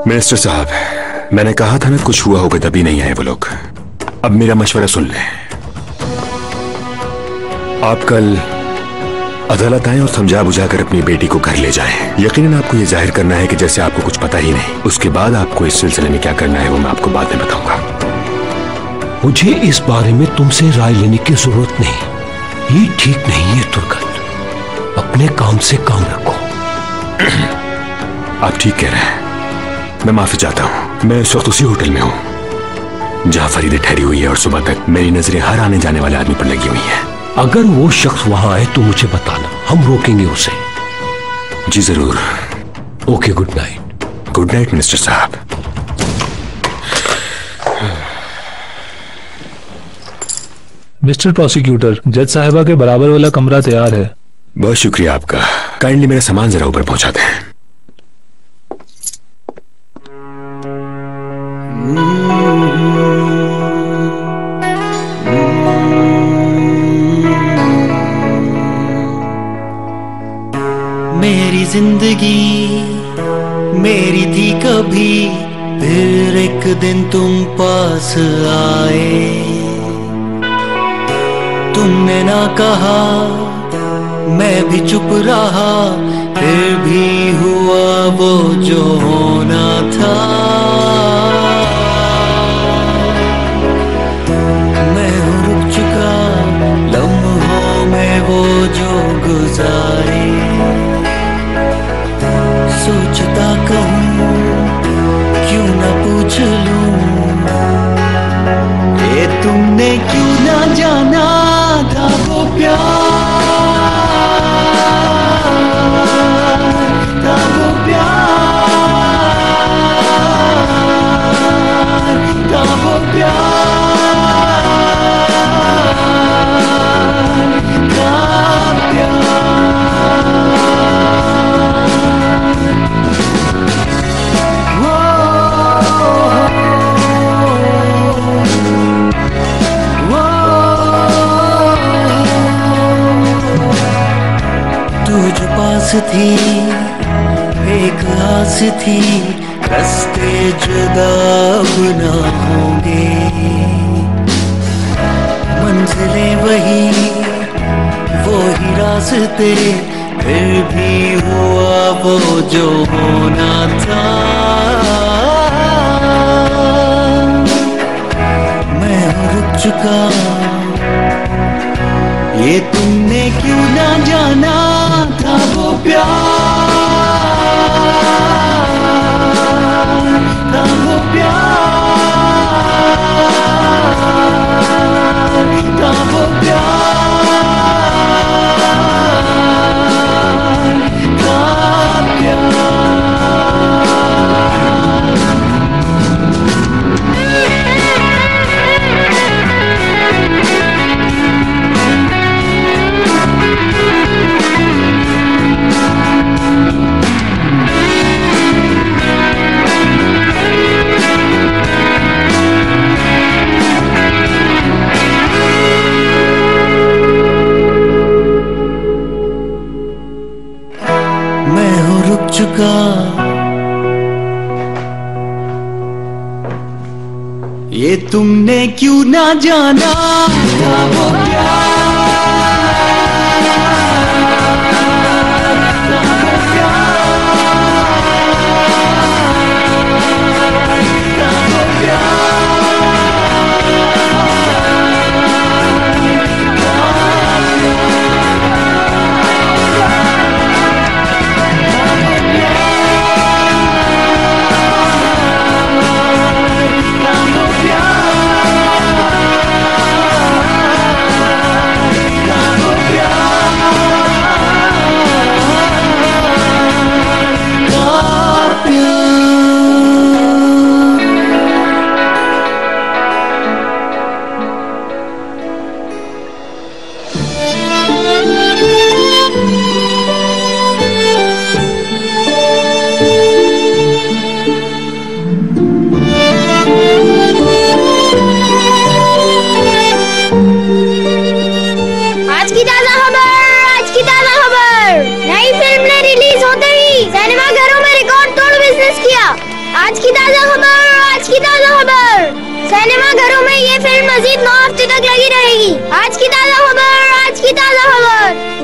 Minister साहब, मैंने कहा था ना कुछ हुआ होगा तभी नहीं आए वो लोग। अब मेरा मशवरा सुन लें। आप कल अदालत आए और समझा बुझाकर अपनी बेटी को घर ले जाएं। यकीनन आपको यह जाहिर करना है कि जैसे आपको कुछ पता ही नहीं। उसके बाद आपको इस सिलसिले में क्या करना है वो मैं आपको बाद में बताऊंगा। मुझे इस बारे में तुमसे राय लेने की जरूरत नहीं। ये ठीक नहीं है तुर्गत। अपने काम से काम रखो। आप ठीक कह रहे हैं। मैं माफी चाहता हूं। मैं इस वक्त उसी होटल में हूं जहां फरीदे ठहरी हुई है और सुबह तक मेरी नजरें हर आने जाने वाले आदमी पर लगी हुई हैं। अगर वो शख्स वहां आए तो मुझे बताना, हम रोकेंगे उसे। जी जरूर। Okay, good night. Good night minister साहब। मिस्टर प्रोसिक्यूटर, जज साहिबा के बराबर वाला कमरा तैयार है। बहुत शुक्रिया आपका। काइंडली मेरा सामान जरा ऊपर पहुंचा दें। मेरी जिंदगी मेरी थी कभी, फिर एक दिन तुम पास आए। तुमने ना कहा, मैं भी चुप रहा, फिर भी हुआ वो जो होना था। मैं हूँ रुक चुका लम्हों में वो जो गुजारे। सोचता कहूँ क्यों ना पूछ लूं, ये तुमने क्यों ना जाना था वो प्यार, था वो प्यार, था वो प्यार, था प्यार। पास थी एक आस थी, रास्ते जुदा ना होंगे, मंजिलें वही वो ही रास्ते, फिर भी हुआ वो जो होना था। मैं रुक चुका, ये तुमने क्यों ना जाना था वो प्यार, था वो प्यार, था वो प्यार, था प्यार। चुका ये तुमने क्यों ना जाना था वो प्यार, आज की ताजा खबर, आज की ताजा खबर। सिनेमा घरों में ये फिल्म मजीद 9 हफ्ते तक लगी रहेगी। आज की ताजा खबर, आज की ताजा खबर।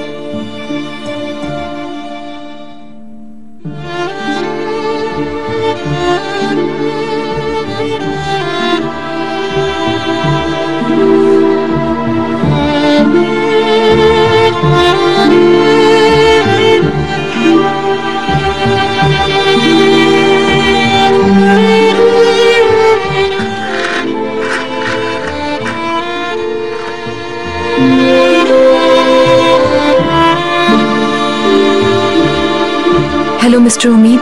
हेलो मिस्टर उम्मीद,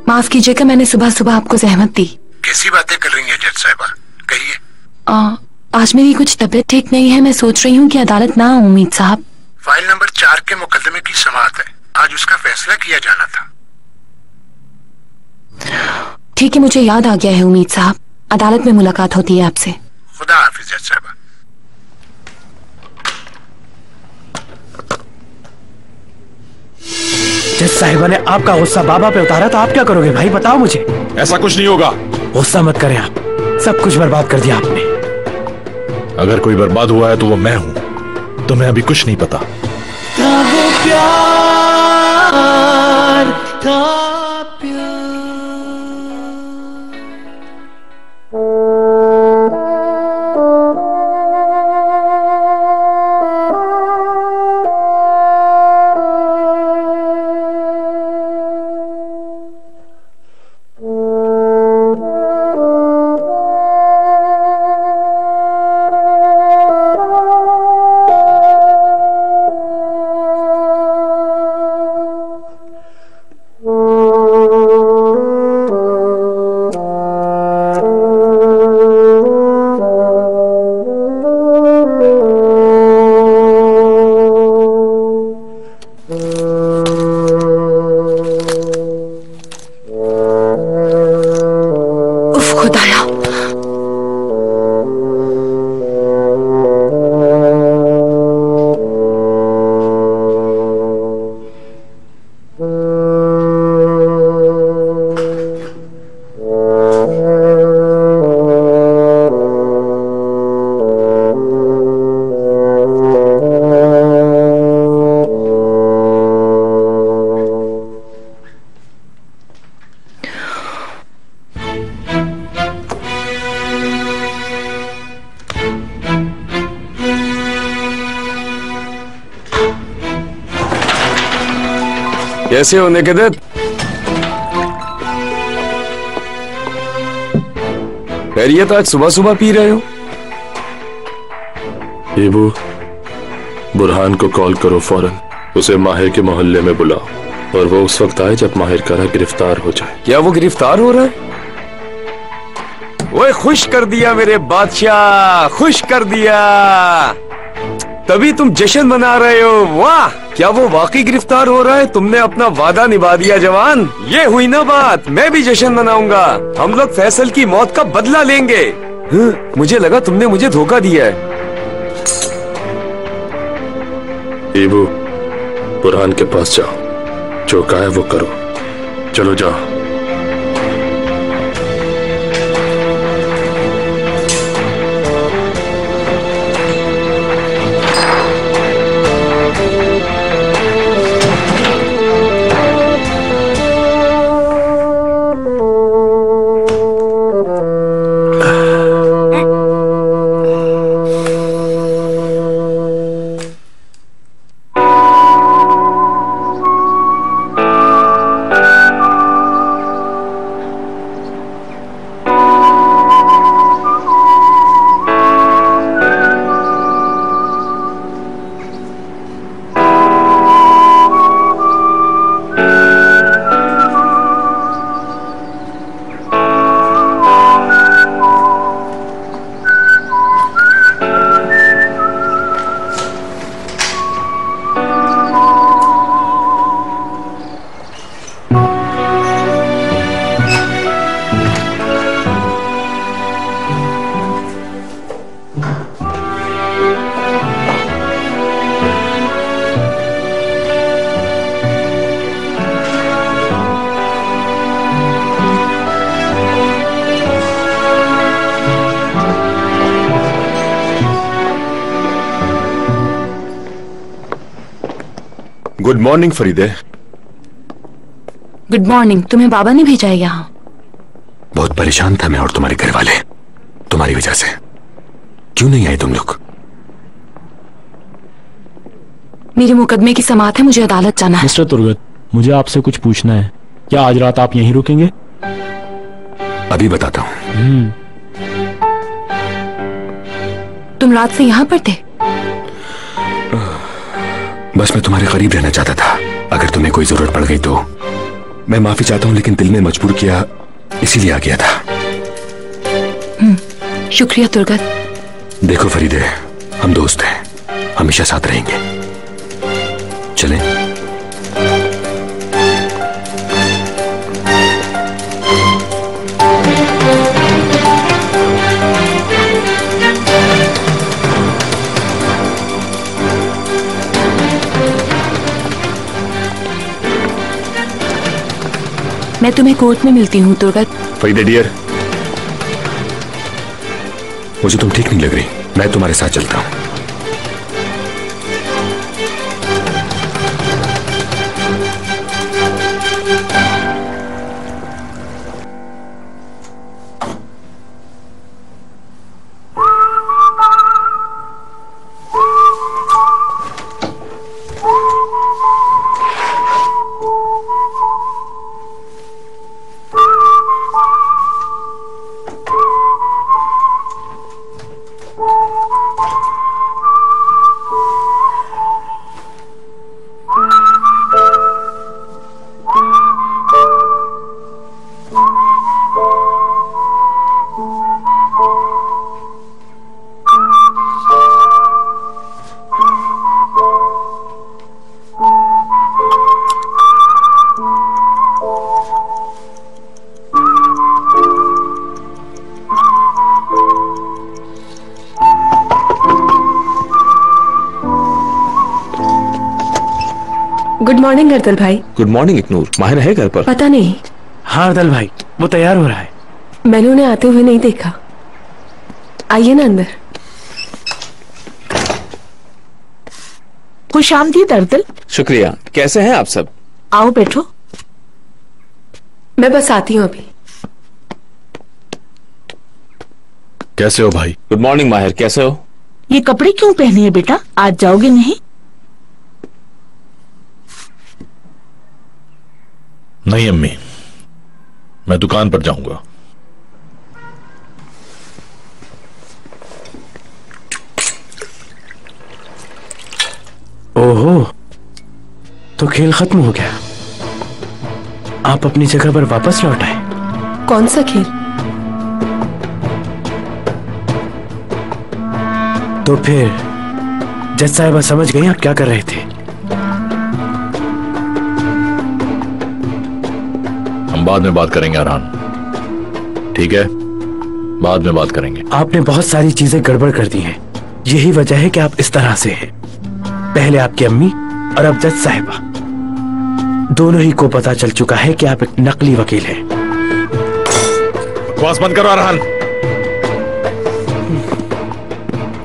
माफ कीजिएगा मैंने सुबह सुबह आपको जहमत दी। कैसी बातें कर रही हैं जज साहिबा, कहिए। आज मेरी कुछ तबीयत ठीक नहीं है। मैं सोच रही हूँ कि अदालत ना आऊं उम्मीद साहब। फाइल नंबर 4 के मुकदमे की समाअत है, आज उसका फैसला किया जाना था। ठीक है, मुझे याद आ गया है उम्मीद साहब, अदालत में मुलाकात होती है आपसे। खुदा हाफिज जज साहिबा। जज साहिबा ने आपका गुस्सा बाबा पे उतारा तो आप क्या करोगे भाई, बताओ मुझे। ऐसा कुछ नहीं होगा। गुस्सा मत करें आप, सब कुछ बर्बाद कर दिया आपने। अगर कोई बर्बाद हुआ है तो वो मैं हूं, तुम्हें अभी कुछ नहीं पता। था वो प्यार, था प्यार। कैसे हो निकेतन? खैरियत, आज सुबह सुबह पी रहे हो? ईबू, बुरहान को कॉल करो फौरन, उसे माहिर के मोहल्ले में बुलाओ और वो उस वक्त आए जब माहिर करा गिरफ्तार हो जाए। क्या वो गिरफ्तार हो रहा है? ओए खुश कर दिया मेरे बादशाह, खुश कर दिया। तभी तुम जश्न मना रहे हो। वाह, क्या वो वाकई गिरफ्तार हो रहा है? तुमने अपना वादा निभा दिया जवान। ये हुई ना बात, मैं भी जश्न मनाऊंगा। हम लोग फैसल की मौत का बदला लेंगे। मुझे लगा तुमने मुझे धोखा दिया है। ईबू, बुरहान के पास जाओ, जो कहा है वो करो। चलो जाओ। गुड मॉर्निंग फरीदे। Good morning. तुम्हें बाबा ने भेजा है यहाँ? बहुत परेशान था मैं और तुम्हारे घर वाले, तुम्हारी वजह से। क्यों नहीं आए तुम लोग? मेरे मुकदमे की समाअत है, मुझे अदालत जाना है। मिस्टर तुर्गत, मुझे आपसे कुछ पूछना है। क्या आज रात आप यहीं रुकेंगे? अभी बताता हूँ। तुम रात से यहाँ पर थे? बस मैं तुम्हारे करीब रहना चाहता था। अगर तुम्हें कोई जरूरत पड़ गई तो मैं माफी चाहता हूँ, लेकिन दिल ने मजबूर किया, इसीलिए आ गया था। शुक्रिया तुर्गत। देखो फरीदे, हम दोस्त हैं, हमेशा साथ रहेंगे। चलें? मैं तुम्हें कोर्ट में मिलती हूँ तुर्गत। फरीदे डियर, मुझे तुम ठीक नहीं लग रही, मैं तुम्हारे साथ चलता हूँ। गुड मॉर्निंग अर्दल भाई। Good morning Iknoor. माहिर है घर पर? पता नहीं। हाँ अर्दल भाई, वो तैयार हो रहा है। मैंने उन्हें आते हुए नहीं देखा। आइए ना अंदर। खुश आमदीद अर्दल। शुक्रिया। कैसे हैं आप सब? आओ बैठो। मैं बस आती हूँ अभी। कैसे हो भाई? गुड मॉर्निंग माहिर, कैसे हो? ये कपड़े क्यों पहने हैं बेटा? आज जाओगे नहीं? नहीं अम्मी, मैं दुकान पर जाऊंगा। ओहो, तो खेल खत्म हो गया। आप अपनी जगह पर वापस लौट आए। कौन सा खेल? तो फिर जज साहिबा समझ गई आप क्या कर रहे थे। हम बाद में बात करेंगे अरहान, ठीक है? बाद में बात करेंगे। आपने बहुत सारी चीजें गड़बड़ कर दी हैं। यही वजह है कि आप इस तरह से हैं। पहले आपकी अम्मी और अब जज साहिबा, दोनों ही को पता चल चुका है कि आप एक नकली वकील हैं। बकवास बंद करो अरहान।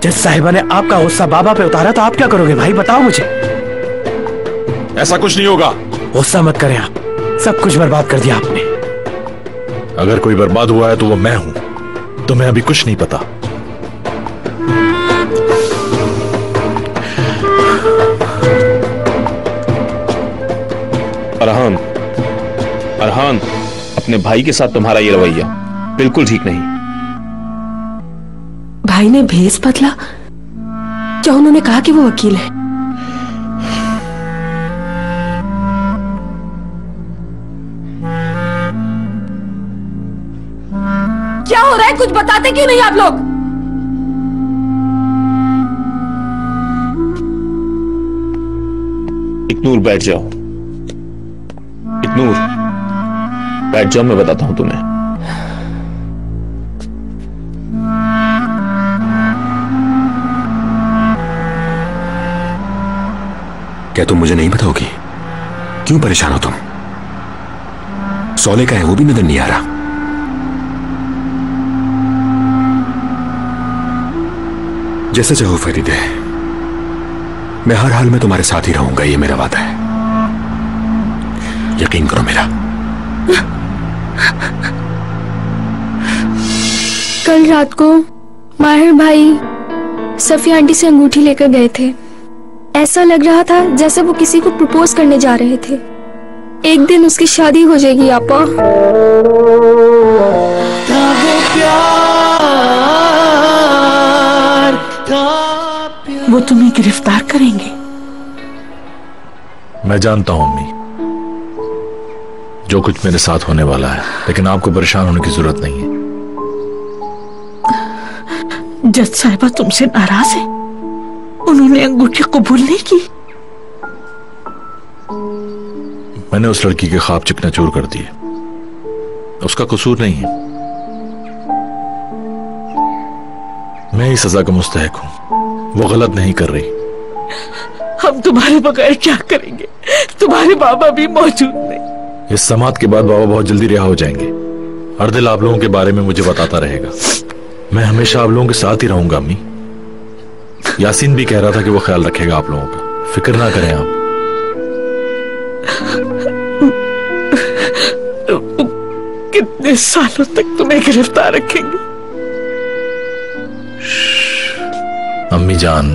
जज साहिबा ने आपका गुस्सा बाबा पे उतारा तो आप क्या करोगे भाई, बताओ मुझे। ऐसा कुछ नहीं होगा। गुस्सा मत करें आप, सब कुछ बर्बाद कर दिया आपने। अगर कोई बर्बाद हुआ है तो वो मैं हूं। तुम्हें अभी कुछ नहीं पता। अरहान, अरहान, अपने भाई के साथ तुम्हारा ये रवैया बिल्कुल ठीक नहीं। भाई ने भेस बदला? क्या उन्होंने कहा कि वो वकील है? क्या हो रहा है? कुछ बताते क्यों नहीं आप लोग? इकनूर बैठ जाओ। इकनूर बैठ जाओ, मैं बताता हूं तुम्हें। क्या तुम मुझे नहीं बताओगी? क्यों परेशान हो तुम? सौले का है वो भी नजर नहीं आ रहा। जैसे चाहो फरीदे, मैं हर हाल में तुम्हारे साथ ही रहूंगा, ये मेरा वादा है। यकीन करो मेरा। कल रात को माहिर भाई सफिया आंटी से अंगूठी लेकर गए थे। ऐसा लग रहा था जैसे वो किसी को प्रपोज करने जा रहे थे। एक दिन उसकी शादी हो जाएगी आपा। वो तुम्हें गिरफ्तार करेंगे। मैं जानता हूं अम्मी जो कुछ मेरे साथ होने वाला है, लेकिन आपको परेशान होने की जरूरत नहीं है। जज साहिबा तुमसे नाराज है? उन्होंने अंगूठी कबूल नहीं की। मैंने उस लड़की के ख्वाब चिकनाचूर कर दिए। उसका कसूर नहीं है। मैं ही सजा का मुस्तहक हूं। वो गलत नहीं कर रही। हम तुम्हारे बगैर क्या करेंगे? तुम्हारे बाबा भी मौजूद नहीं। इस समात के बाद बाबा बहुत जल्दी रिहा हो जाएंगे। हर दिल आप लोगों के बारे में मुझे बताता रहेगा। मैं हमेशा आप लोगों के साथ ही रहूंगा अम्मी। यासीन भी कह रहा था कि वो ख्याल रखेगा आप लोगों का। फिक्र ना करें आप। कितने सालों तक तुम्हें गिरफ्तार रखेंगे? अम्मी जान,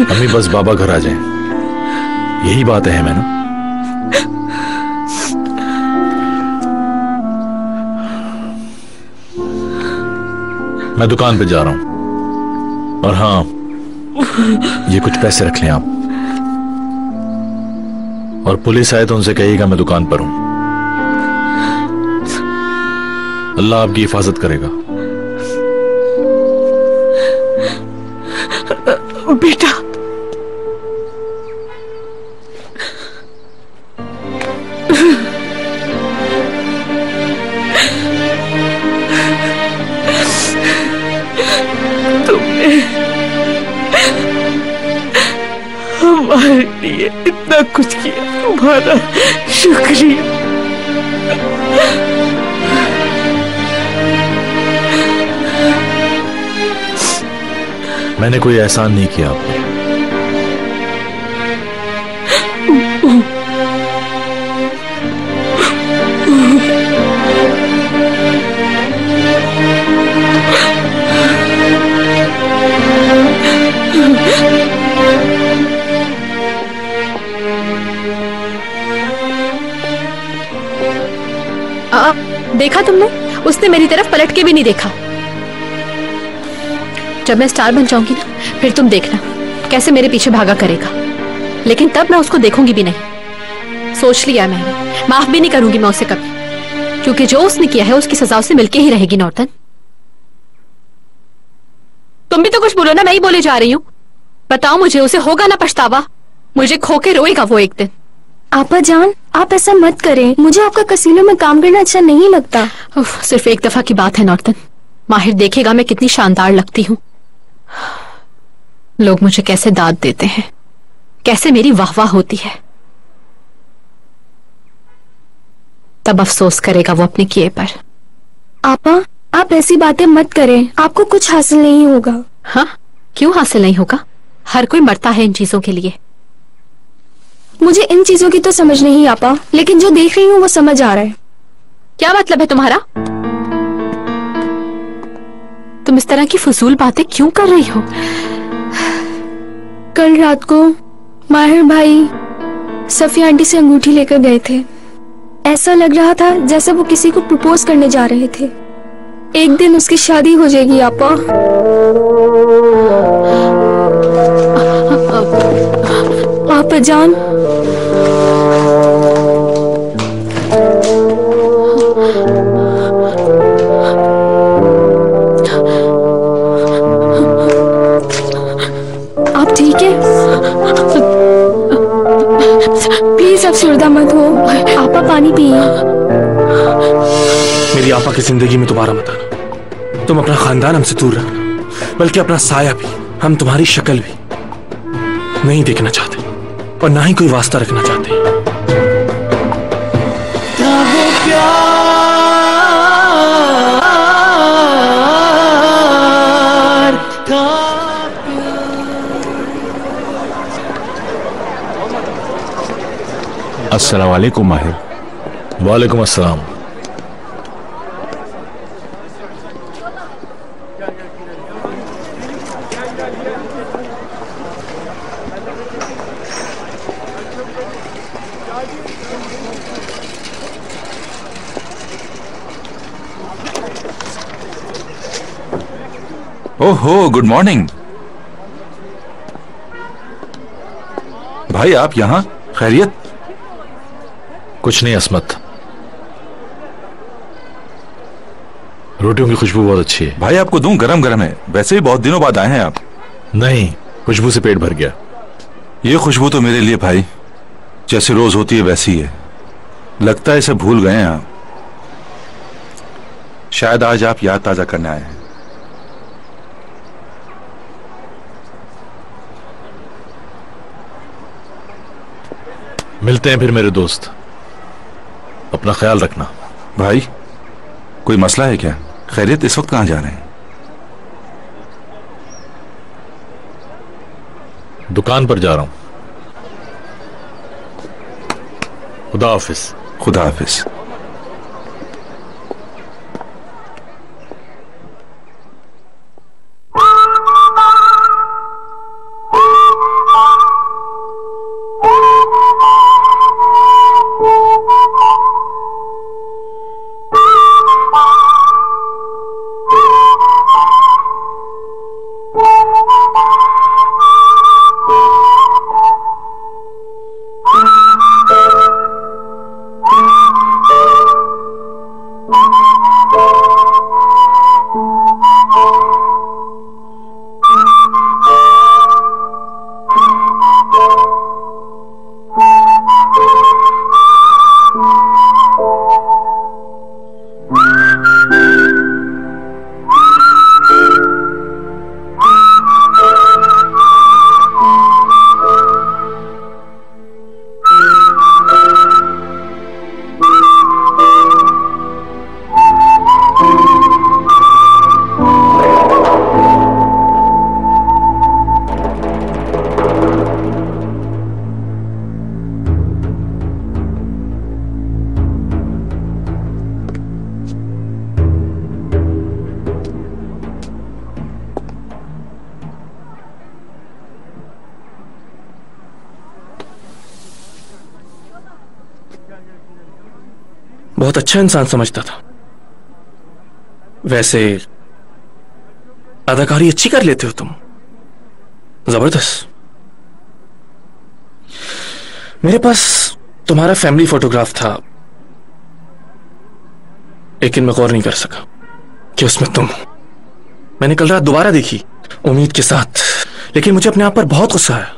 अम्मी बस बाबा घर आ जाएं, यही बात है मैं ना। मैं दुकान पे जा रहा हूं। और हाँ, ये कुछ पैसे रख लें आप। और पुलिस आए तो उनसे कहिएगा मैं दुकान पर हूं। अल्लाह आपकी हिफाजत करेगा। बेटा, तुमने हमारे लिए इतना कुछ किया, तुम्हारा शुक्रिया। मैंने कोई एहसान नहीं किया आपको। देखा तुमने? उसने मेरी तरफ पलट के भी नहीं देखा। जब मैं स्टार बन जाऊंगी ना, फिर तुम देखना कैसे मेरे पीछे भागा करेगा। लेकिन तब मैं उसको देखूंगी भी नहीं। सोच लिया मैंने, माफ भी नहीं करूंगी मैं उसे कभी, क्योंकि जो उसने किया है उसकी सजा उसे मिलके ही रहेगी। नौतन, तुम भी तो कुछ बोलो ना, मैं ही बोले जा रही हूँ। बताओ मुझे, उसे होगा ना पछतावा? मुझे खो के रोएगा वो एक दिन। आपा जान, आप ऐसा मत करें। मुझे आपका कसीनो में काम करना अच्छा नहीं लगता। सिर्फ एक दफा की बात है नौतन। माहिर देखेगा मैं कितनी शानदार लगती हूँ। लोग मुझे कैसे दाद देते हैं, कैसे मेरी वाहवाह होती है। तब अफसोस करेगा वो अपने किए पर। आपा, आप ऐसी बातें मत करें। आपको कुछ हासिल नहीं होगा। हाँ, क्यों हासिल नहीं होगा? हर कोई मरता है इन चीजों के लिए। मुझे इन चीजों की तो समझ नहीं आपा, लेकिन जो देख रही हूँ वो समझ आ रहा है। क्या मतलब है तुम्हारा? तुम इस तरह की फजूल बातें क्यों कर रही हो? कल रात को माहिर भाई सफिया आंटी से अंगूठी लेकर गए थे। ऐसा लग रहा था जैसे वो किसी को प्रपोज करने जा रहे थे। एक दिन उसकी शादी हो जाएगी आपा। आपा जान, आप ठीक है? प्लीज अब सुर्दा मत हो। आपा पानी पिए। मेरी आपा की जिंदगी में दोबारा मत आना। तुम अपना खानदान हमसे दूर रखना, बल्कि अपना साया भी, हम तुम्हारी शक्ल भी नहीं देखना चाहते और ना ही कोई वास्ता रखना चाहते। अस्सलाम वालेकुम माहिर। वालेकुम अस्सलाम। ओहो, गुड मॉर्निंग। भाई आप यहाँ? खैरियत? कुछ नहीं असमत, रोटियों की खुशबू बहुत अच्छी है। भाई आपको दूं? गरम गरम है। वैसे ही बहुत दिनों बाद आए हैं आप। नहीं, खुशबू से पेट भर गया। ये खुशबू तो मेरे लिए भाई जैसे रोज होती है वैसी है। लगता है इसे भूल गए हैं आप। शायद आज आप याद ताजा करने आए हैं। मिलते हैं फिर मेरे दोस्त, अपना ख्याल रखना। भाई कोई मसला है क्या? खैरियत? इस वक्त कहां जा रहे हैं? दुकान पर जा रहा हूं। खुदा हाफिज। खुदा हाफिज। बहुत अच्छा इंसान समझता था। वैसे अदाकारी अच्छी कर लेते हो तुम, जबरदस्त। मेरे पास तुम्हारा फैमिली फोटोग्राफ था, लेकिन मैं गौर नहीं कर सका कि उसमें तुम हो। मैंने कल रात दोबारा देखी उम्मीद के साथ, लेकिन मुझे अपने आप पर बहुत गुस्सा आया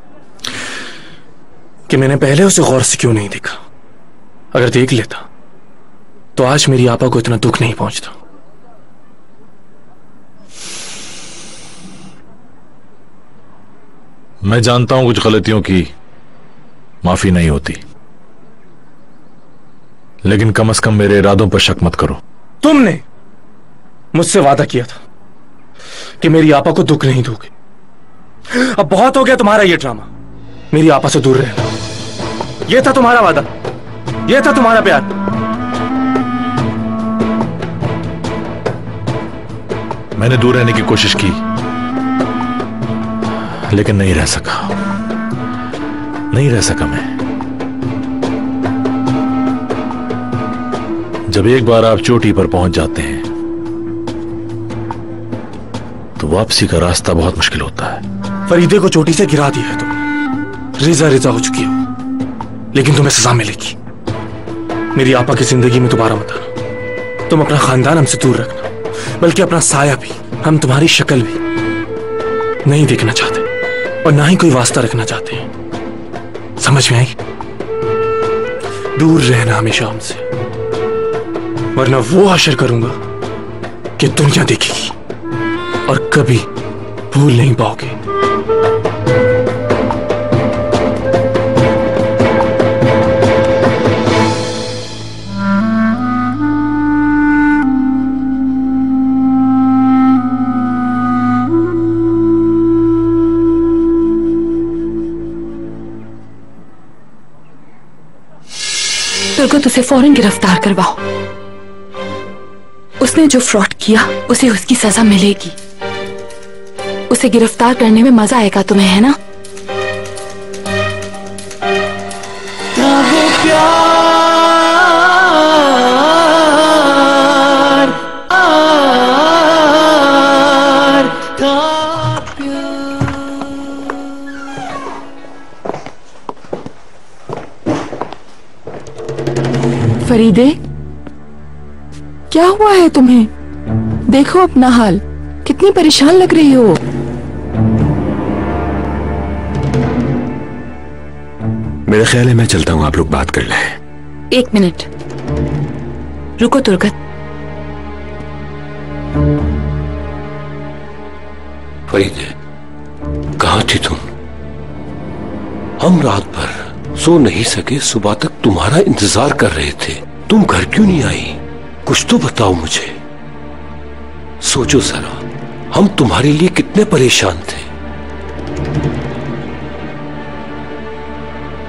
कि मैंने पहले उसे गौर से क्यों नहीं देखा। अगर देख लेता तो आज मेरी आपा को इतना दुख नहीं पहुंचता। मैं जानता हूं कुछ गलतियों की माफी नहीं होती, लेकिन कम से कम मेरे इरादों पर शक मत करो। तुमने मुझसे वादा किया था कि मेरी आपा को दुख नहीं दोगे। अब बहुत हो गया तुम्हारा ये ड्रामा। मेरी आपा से दूर रहना, यह था तुम्हारा वादा, यह था तुम्हारा प्यार। मैंने दूर रहने की कोशिश की, लेकिन नहीं रह सका, नहीं रह सका मैं। जब एक बार आप चोटी पर पहुंच जाते हैं तो वापसी का रास्ता बहुत मुश्किल होता है। फरीदे को चोटी से गिरा दिया है तुमने, रिजा रिजा हो चुकी हो, लेकिन तुम्हें सजा मिलेगी। मेरी आपा की जिंदगी में दोबारा मत आना। तुम अपना खानदान हमसे दूर रखना, बल्कि अपना साया भी, हम तुम्हारी शक्ल भी नहीं देखना चाहते और ना ही कोई वास्ता रखना चाहते हैं। समझ में आई? दूर रहना हमेशा हमसे, वरना वो हशर करूंगा कि दुनिया देखेगी और कभी भूल नहीं पाओगे। तुरंत उसे फौरन गिरफ्तार करवाओ। उसने जो फ्रॉड किया उसे उसकी सजा मिलेगी। उसे गिरफ्तार करने में मजा आएगा तुम्हें, है ना? फरीदे, क्या हुआ है तुम्हें? देखो अपना हाल, कितनी परेशान लग रही हो। मेरा ख्याल है मैं चलता हूँ, आप लोग बात कर लें। 1 मिनट रुको तुर्गत। फरीदे, कहाँ थी तुम? हम रात भर सो नहीं सके, सुबह तक तुम्हारा इंतजार कर रहे थे। तुम घर क्यों नहीं आई? कुछ तो बताओ मुझे। सोचो जरा, हम तुम्हारे लिए कितने परेशान थे।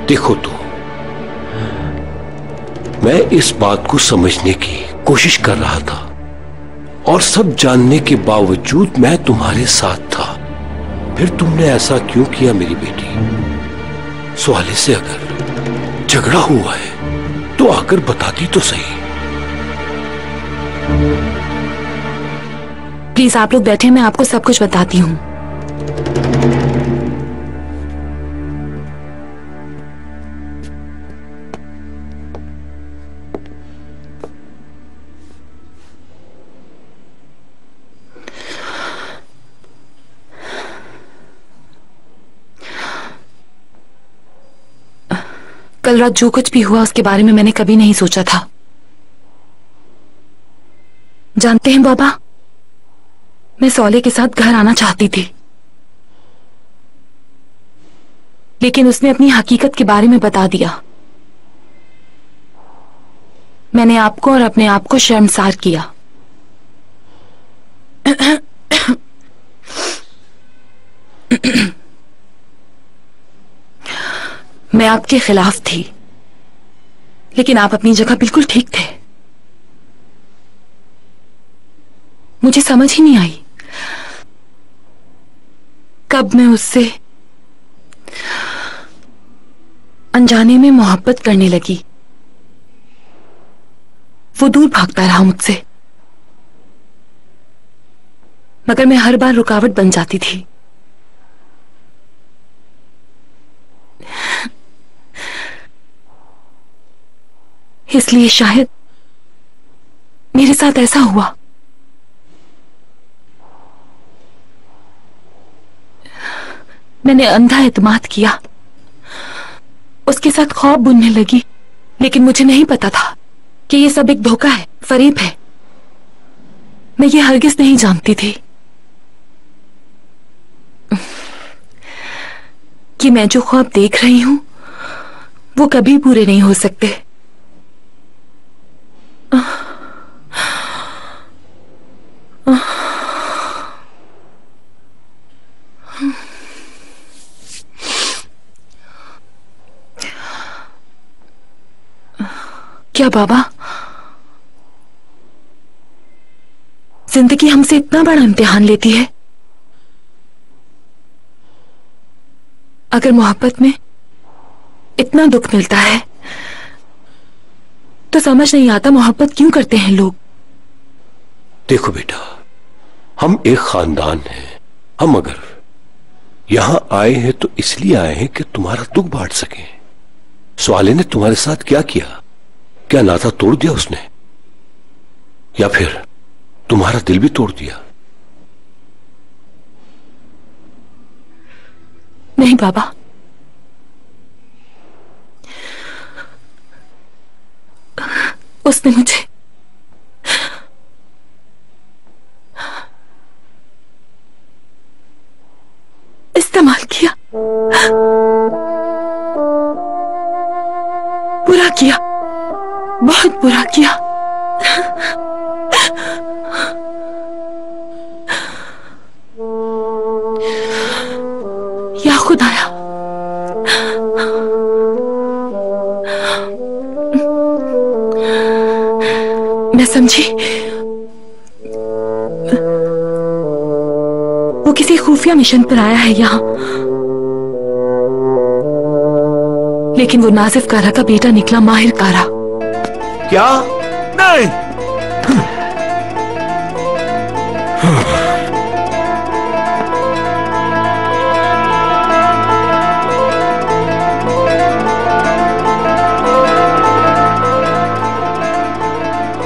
देखो तो, मैं इस बात को समझने की कोशिश कर रहा था और सब जानने के बावजूद मैं तुम्हारे साथ था। फिर तुमने ऐसा क्यों किया मेरी बेटी? सवाले से अगर झगड़ा हुआ है तो आकर बताती तो सही। प्लीज आप लोग बैठे, मैं आपको सब कुछ बताती हूँ। कल रात जो कुछ भी हुआ उसके बारे में मैंने कभी नहीं सोचा था। जानते हैं बाबा, मैं सौले के साथ घर आना चाहती थी, लेकिन उसने अपनी हकीकत के बारे में बता दिया। मैंने आपको और अपने आप को शर्मसार किया। मैं आपके खिलाफ थी, लेकिन आप अपनी जगह बिल्कुल ठीक थे। मुझे समझ ही नहीं आई कब मैं उससे अनजाने में मोहब्बत करने लगी। वो दूर भागता रहा मुझसे, मगर मैं हर बार रुकावट बन जाती थी। इसलिए शायद मेरे साथ ऐसा हुआ। मैंने अंधा एतमाद किया, उसके साथ ख्वाब बुनने लगी, लेकिन मुझे नहीं पता था कि ये सब एक धोखा है, फरेब है। मैं ये हरगिज नहीं जानती थी कि मैं जो ख्वाब देख रही हूं वो कभी पूरे नहीं हो सकते। क्या बाबा, जिंदगी हमसे इतना बड़ा इम्तिहान लेती है? अगर मोहब्बत में इतना दुख मिलता है तो समझ नहीं आता मोहब्बत क्यों करते हैं लोग। देखो बेटा, हम एक खानदान हैं। हम अगर यहां आए हैं तो इसलिए आए हैं कि तुम्हारा दुख बांट सकें। सवाले ने तुम्हारे साथ क्या किया? क्या नाता तोड़ दिया उसने, या फिर तुम्हारा दिल भी तोड़ दिया? नहीं बाबा, उसने मुझे इस्तेमाल किया, बुरा किया, बहुत बुरा किया। या खुदाया, किसी खुफिया मिशन पर आया है यहाँ, लेकिन वो नासिफ कारा का बेटा निकला माहिर कारा। क्या? नहीं।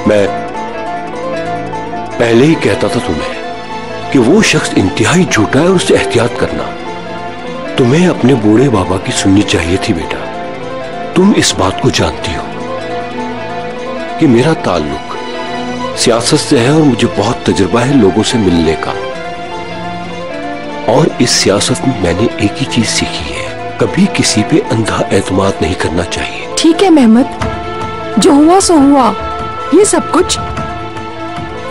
मैं पहले ही कहता था तुम्हें कि वो शख्स इंतहाई झूठा है और उससे एहतियात करना। तुम्हें अपने बूढ़े बाबा की सुननी चाहिए थी बेटा। तुम इस बात को जानती हो कि मेरा ताल्लुक सियासत से है और मुझे बहुत तजुर्बा है लोगों से मिलने का। और इस सियासत में मैंने एक ही चीज सीखी है, कभी किसी पे अंधा एतमाद नहीं करना चाहिए। ठीक है मेहमद, जो हुआ सो हुआ। ये सब कुछ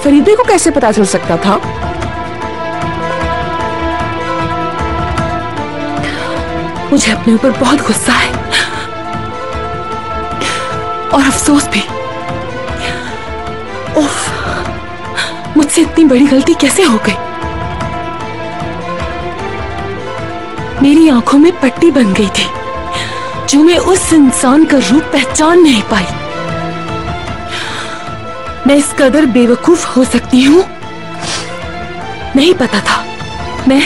फरीदे को कैसे पता चल सकता था? मुझे अपने ऊपर बहुत गुस्सा है और अफसोस भी। उफ, मुझसे इतनी बड़ी गलती कैसे हो गई? मेरी आंखों में पट्टी बन गई थी जो मैं उस इंसान का रूप पहचान नहीं पाई। मैं इस कदर बेवकूफ हो सकती हूँ, नहीं पता था। मैं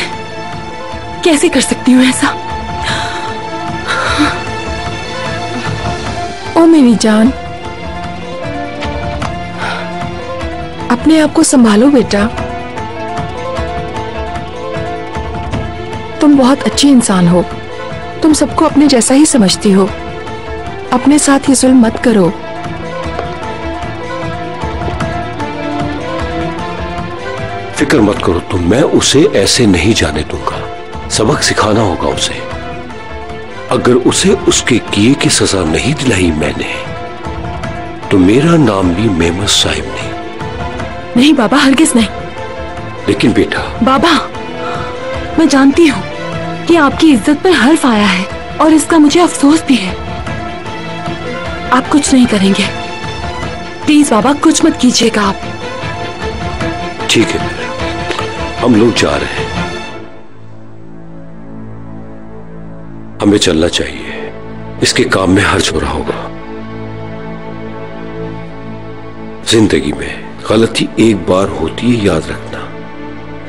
कैसे कर सकती हूँ ऐसा? ओ मेरी जान, अपने आप को संभालो बेटा। तुम बहुत अच्छी इंसान हो, तुम सबको अपने जैसा ही समझती हो। अपने साथ ये जुल्म मत करो। फिक्र मत करो तुम, मैं उसे ऐसे नहीं जाने दूंगा। सबक सिखाना होगा उसे। अगर उसे उसके किए की सजा नहीं दिलाई मैंने, तो मेरा नाम भी मेमस साहिब नहीं। नहीं बाबा, हरगिज नहीं। लेकिन बेटा। बाबा, मैं जानती हूँ कि आपकी इज्जत पर हर्फ आया है और इसका मुझे अफसोस भी है। आप कुछ नहीं करेंगे। प्लीज बाबा, कुछ मत कीजिएगा आप। ठीक है, हम लोग जा रहे हैं। हमें चलना चाहिए, इसके काम में हर्ज हो रहा होगा। जिंदगी में गलती एक बार होती है, याद रखना,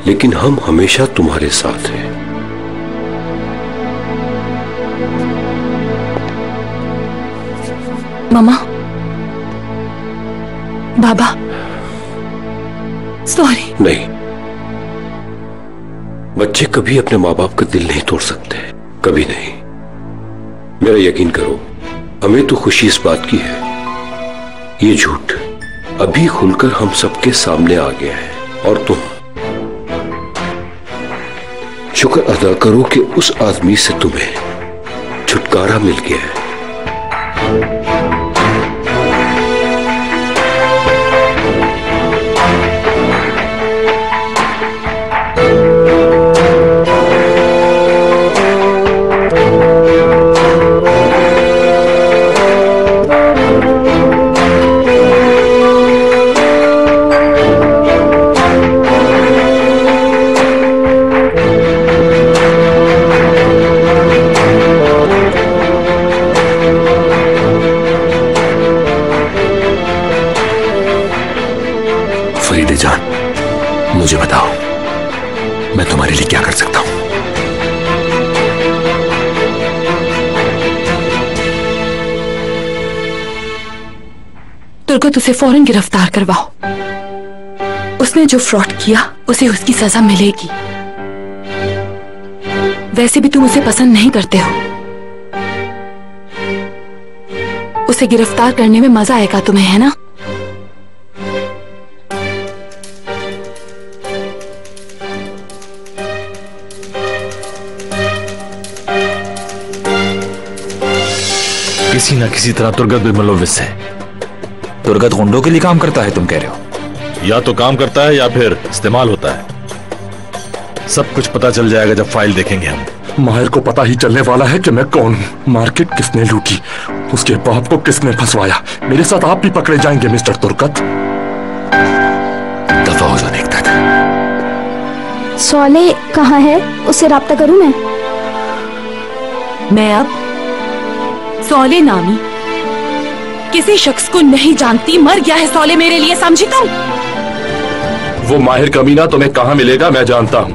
लेकिन हम हमेशा तुम्हारे साथ हैं। मामा, बाबा, सॉरी। नहीं, बच्चे कभी अपने माँ बाप का दिल नहीं तोड़ सकते, कभी नहीं। मेरा यकीन करो, हमें तो खुशी इस बात की है ये झूठ अभी खुलकर हम सबके सामने आ गया है। और तुम शुक्र अदा करो कि उस आदमी से तुम्हें छुटकारा मिल गया है। फरीदे जान, मुझे बताओ, मैं तुम्हारे लिए क्या कर सकता हूं? तुर्गत उसे फौरन गिरफ्तार करवाओ। उसने जो फ्रॉड किया उसे उसकी सजा मिलेगी। वैसे भी तुम उसे पसंद नहीं करते हो। उसे गिरफ्तार करने में मजा आएगा तुम्हें, है ना? किसी ना किसी तरह तुर्गत भी मुलविस है। तुर्गत गुंडों के लिए काम करता है तुम कह रहे हो? या तो काम करता है या फिर इस्तेमाल होता है। सब कुछ पता चल जाएगा जब फाइल देखेंगे हम। माहिर को पता ही चलने वाला है कि मैं कौन हूं, मार्केट किसने लूटी, उसके बाप को किसने फंसवाया। मेरे साथ आप भी पकड़े जाएंगे मिस्टर तुर्गत। दफा हो जाने एक सौले कहाँ है? उससे राब्ता करूं मैं अब सौले नामी किसी शख्स को नहीं जानती। मर गया है सौले मेरे लिए, समझी तुम? वो माहिर कमीना तुम्हें कहां मिलेगा मैं जानता हूं।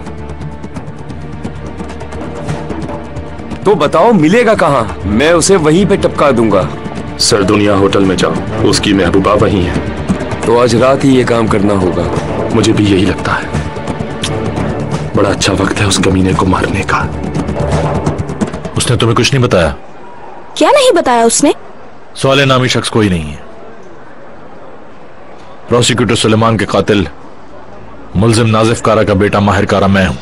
तो बताओ मिलेगा कहां? मैं उसे वहीं पे टपका दूंगा। सरदुनिया होटल में जाओ, उसकी महबूबा वहीं है। तो आज रात ही ये काम करना होगा। मुझे भी यही लगता है। बड़ा अच्छा वक्त है उस कमीने को मारने का। उसने तुम्हें कुछ नहीं बताया? क्या नहीं बताया उसने? सौले नामी शख्स कोई नहीं है। प्रोसिक्यूटर सुलेमान के कातिल मुल्जिम नाजिफ कारा का बेटा माहिर कारा मैं हूं।